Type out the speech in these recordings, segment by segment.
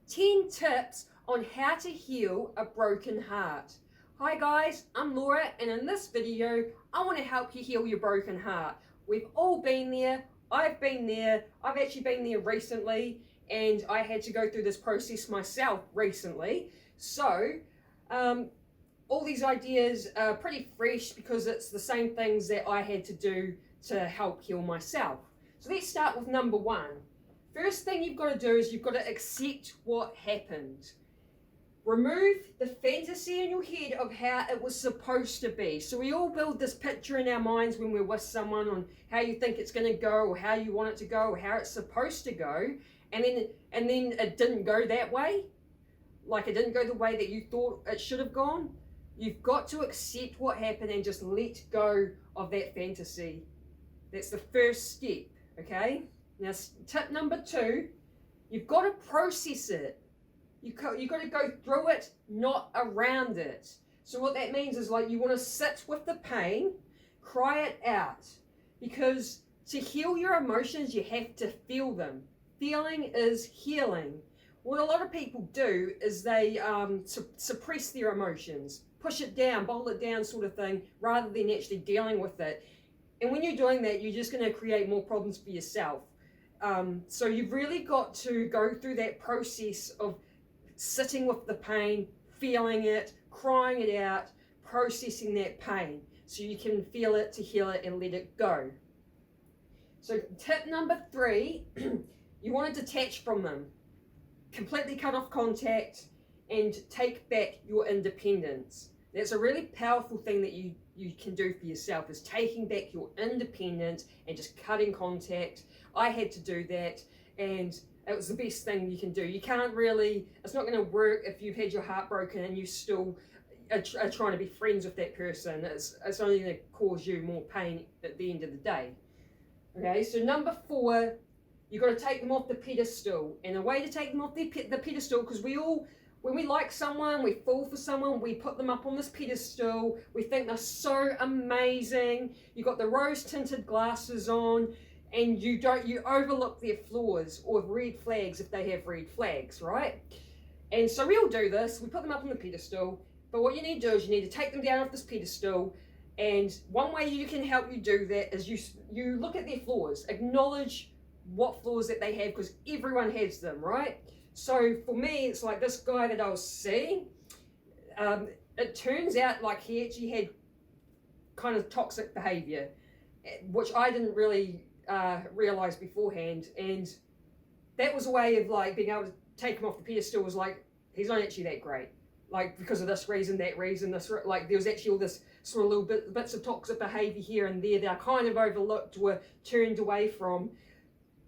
10 tips on how to heal a broken heart. Hi guys, I'm Laura, and in this video I want to help you heal your broken heart. We've all been there. I've been there. I've actually been there recently, and I had to go through this process myself recently. So all these ideas are pretty fresh because it's the same things that I had to do to help heal myself. So let's start with number one. First thing you've got to do is you've got to accept what happened. Remove the fantasy in your head of how it was supposed to be. So we all build this picture in our minds when we're with someone on how you think it's going to go, or how you want it to go, or how it's supposed to go, and then it didn't go that way. Like it didn't go the way that you thought it should have gone. You've got to accept what happened and just let go of that fantasy. That's the first step, okay? Now, tip number two, you've got to process it. You've got to go through it, not around it. So what that means is, like, you want to sit with the pain, cry it out. Because to heal your emotions, you have to feel them. Feeling is healing. What a lot of people do is they suppress their emotions, push it down, bottle it down sort of thing, rather than actually dealing with it. And when you're doing that, you're just going to create more problems for yourself. So you've really got to go through that process of sitting with the pain, feeling it, crying it out, processing that pain so you can feel it to heal it and let it go. So tip number three, you want to detach from them. Completely cut off contact and take back your independence. That's a really powerful thing that you can do for yourself, is taking back your independence and just cutting contact. I had to do that, and it was the best thing you can do. You can't really, it's not going to work if you've had your heart broken and you still are trying to be friends with that person. It's only going to cause you more pain at the end of the day. Okay, so number four, you've got to take them off the pedestal. And a way to take them off the pedestal, because we all, when we like someone, we fall for someone, we put them up on this pedestal, we think they're so amazing, you've got the rose-tinted glasses on, and you overlook their flaws or red flags if they have red flags, right? And so we all do this, we put them up on the pedestal, but what you need to do is you need to take them down off this pedestal, and one way you can help you do that is you look at their flaws, acknowledge what flaws that they have, because everyone has them, right? So for me, it's like this guy that I was seeing, it turns out like he actually had kind of toxic behavior, which I didn't really realize beforehand. And that was a way of like being able to take him off the pedestal, was like, he's not actually that great. Like, because of this reason, that reason, this, like, there was actually all this sort of little bits of toxic behavior here and there that I kind of overlooked or turned away from.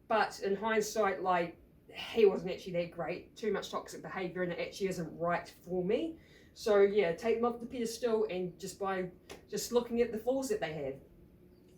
But in hindsight, like, he wasn't actually that great. Too much toxic behavior, and it actually isn't right for me. So yeah, take them off the pedestal, and just looking at the flaws that they have.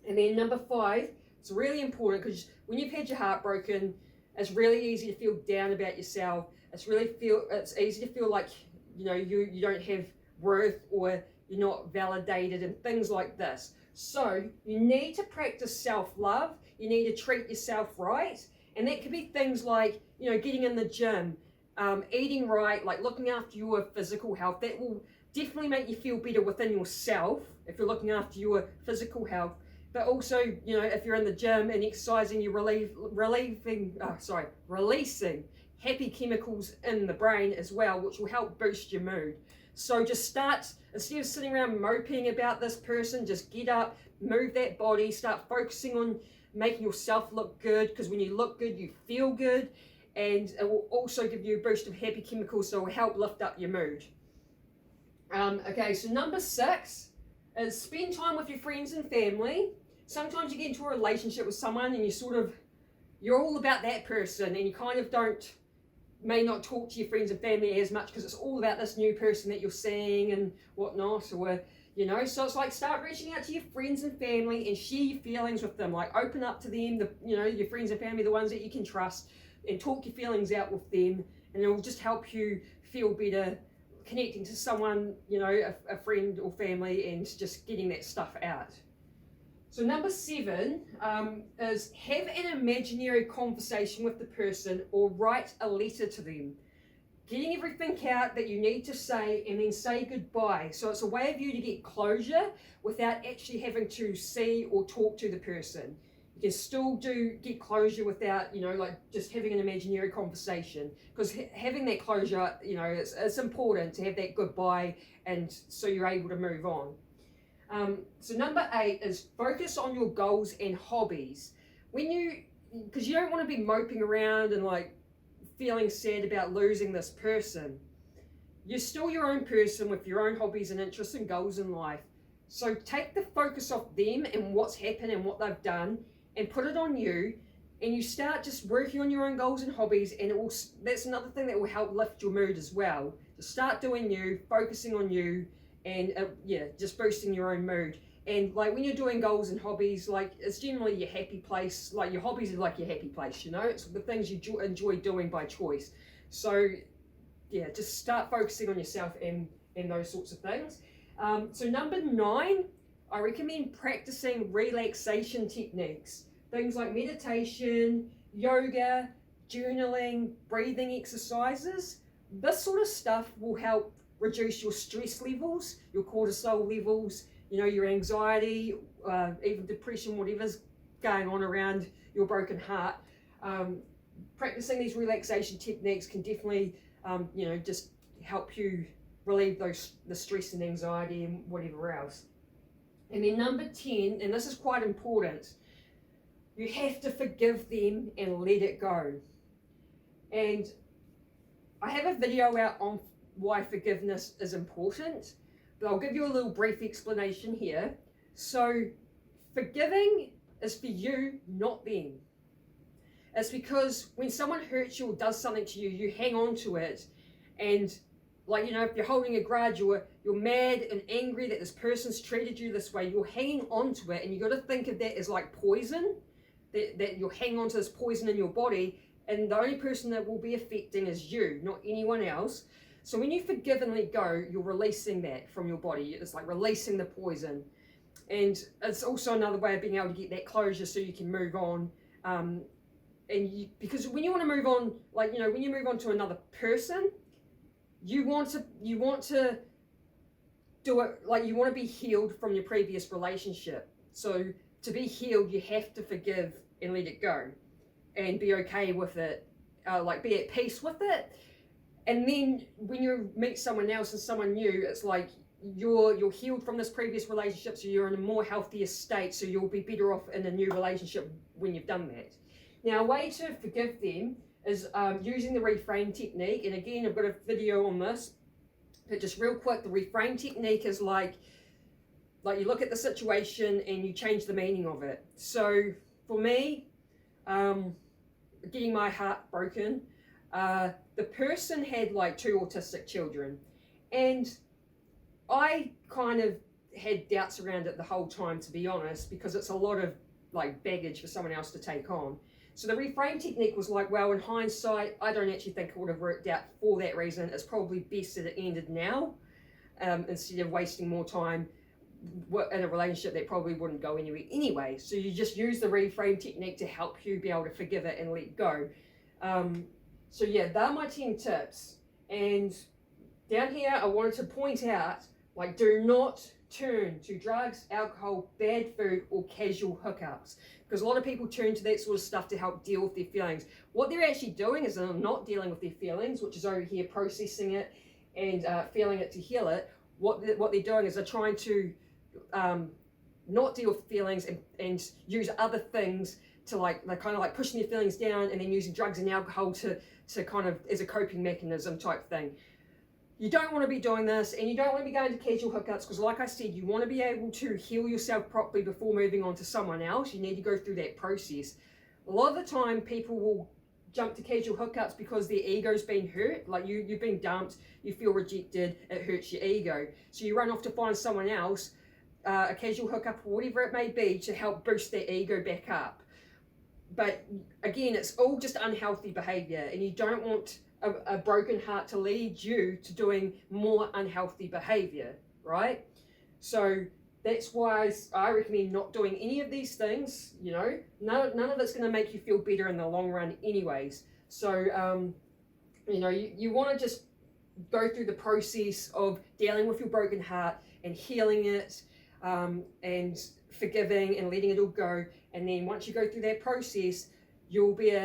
And then number five, it's really important, because when you've had your heart broken, it's really easy to feel down about yourself. It's easy to feel like, you know, you don't have worth, or you're not validated, and things like this. So you need to practice self-love. You need to treat yourself right. And that could be things like, you know, getting in the gym, eating right, like looking after your physical health. That will definitely make you feel better within yourself if you're looking after your physical health. But also, you know, if you're in the gym and exercising, you're releasing happy chemicals in the brain as well, which will help boost your mood. So just start, instead of sitting around moping about this person, just get up, move that body, start focusing on making yourself look good, because when you look good, you feel good, and it will also give you a boost of happy chemicals, so it will help lift up your mood. Okay, so number six is spend time with your friends and family. Sometimes you get into a relationship with someone and you're all about that person, and you kind of may not talk to your friends and family as much because it's all about this new person that you're seeing and whatnot, or you know. So it's like, start reaching out to your friends and family and share your feelings with them. Like, open up to them, your friends and family, the ones that you can trust, and talk your feelings out with them, and it will just help you feel better connecting to someone, you know, a friend or family, and just getting that stuff out. So number 7 is have an imaginary conversation with the person, or write a letter to them. getting everything out that you need to say, and then say goodbye. So it's a way of you to get closure without actually having to see or talk to the person. You can still get closure without, you know, like just having an imaginary conversation, because having that closure, you know, it's important to have that goodbye, and so you're able to move on. So number 8 is focus on your goals and hobbies. Because you don't want to be moping around and like feeling sad about losing this person. You're still your own person with your own hobbies and interests and goals in life. So take the focus off them and what's happened and what they've done, and put it on you, and you start just working on your own goals and hobbies, and that's another thing that will help lift your mood as well. Just start doing you, focusing on you, and just boosting your own mood. And like when you're doing goals and hobbies, like it's generally your happy place. Like your hobbies are like your happy place, you know? It's the things you enjoy doing by choice. So yeah, just start focusing on yourself and those sorts of things. So number 9, I recommend practicing relaxation techniques. Things like meditation, yoga, journaling, breathing exercises. This sort of stuff will help reduce your stress levels, your cortisol levels, you know, your anxiety, even depression, whatever's going on around your broken heart. Practicing these relaxation techniques can definitely, just help you relieve the stress and anxiety and whatever else. And then number 10, and this is quite important, you have to forgive them and let it go. And I have a video out on why forgiveness is important, but I'll give you a little brief explanation here. So forgiving is for you, not them. It's because when someone hurts you or does something to you, you hang on to it, and like, you know, if you're holding a grudge, you're mad and angry that this person's treated you this way, you're hanging on to it, and you got to think of that as like poison, that you're hanging on to this poison in your body, and the only person that will be affecting is you, not anyone else. So when you forgive and let go, you're releasing that from your body. It's like releasing the poison. And it's also another way of being able to get that closure so you can move on. Because when you want to move on, like, you know, when you move on to another person, you want to do it, like you want to be healed from your previous relationship. So to be healed, you have to forgive and let it go and be okay with it, like be at peace with it. And then when you meet someone else and someone new, it's like you're healed from this previous relationship, so you're in a more healthier state, so you'll be better off in a new relationship when you've done that. Now, a way to forgive them is using the reframe technique. And again, I've got a video on this, but just real quick, the reframe technique is like you look at the situation and you change the meaning of it. So for me, getting my heart broken, the person had like 2 autistic children, and I kind of had doubts around it the whole time, to be honest, because it's a lot of like baggage for someone else to take on. So the reframe technique was like, well, in hindsight, I don't actually think it would have worked out for that reason. It's probably best that it ended now, instead of wasting more time in a relationship that probably wouldn't go anywhere anyway. So you just use the reframe technique to help you be able to forgive it and let go. So yeah, they're my 10 tips. And down here, I wanted to point out, like, do not turn to drugs, alcohol, bad food, or casual hookups. Because a lot of people turn to that sort of stuff to help deal with their feelings. What they're actually doing is they're not dealing with their feelings, which is over here processing it and feeling it to heal it. What they're doing is they're trying to not deal with feelings and use other things to they're kind of like pushing their feelings down, and then using drugs and alcohol to kind of as a coping mechanism type thing. You don't want to be doing this, and you don't want to be going to casual hookups, because like I said, you want to be able to heal yourself properly before moving on to someone else. You need to go through that process. A lot of the time people will jump to casual hookups because their ego's been hurt. Like you've been dumped, you feel rejected, it hurts your ego. So you run off to find someone else, a casual hookup or whatever it may be, to help boost their ego back up. But again, it's all just unhealthy behavior, and you don't want a broken heart to lead you to doing more unhealthy behavior, right? So that's why I recommend not doing any of these things. You know, none of it's going to make you feel better in the long run anyways. So You know, you want to just go through the process of dealing with your broken heart and healing it, and forgiving and letting it all go. And then once you go through that process, you'll be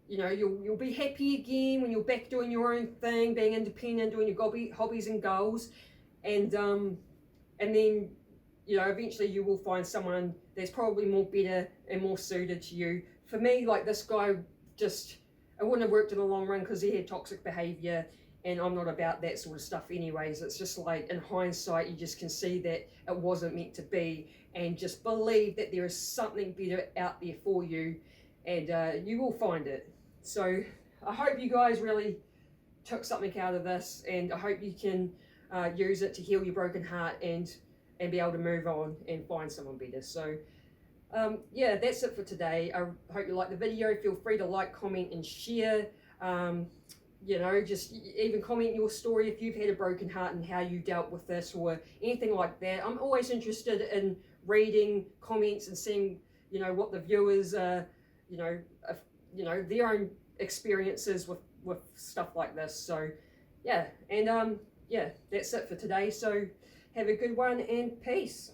you'll be happy again when you're back doing your own thing, being independent, doing your hobbies and goals. And then, you know, eventually you will find someone that's probably more better and more suited to you. For me, like this guy, just, it wouldn't have worked in the long run because he had toxic behavior, and I'm not about that sort of stuff anyways. It's just like, in hindsight, you just can see that it wasn't meant to be, and just believe that there is something better out there for you, and you will find it. So I hope you guys really took something out of this, and I hope you can use it to heal your broken heart and be able to move on and find someone better. So yeah, that's it for today. I hope you liked the video. Feel free to like, comment and share. You know, just even comment your story if you've had a broken heart and how you dealt with this or anything like that. I'm always interested in reading comments and seeing, you know, what the viewers you know, their own experiences with stuff like this. So yeah, and yeah, that's it for today. So have a good one and peace.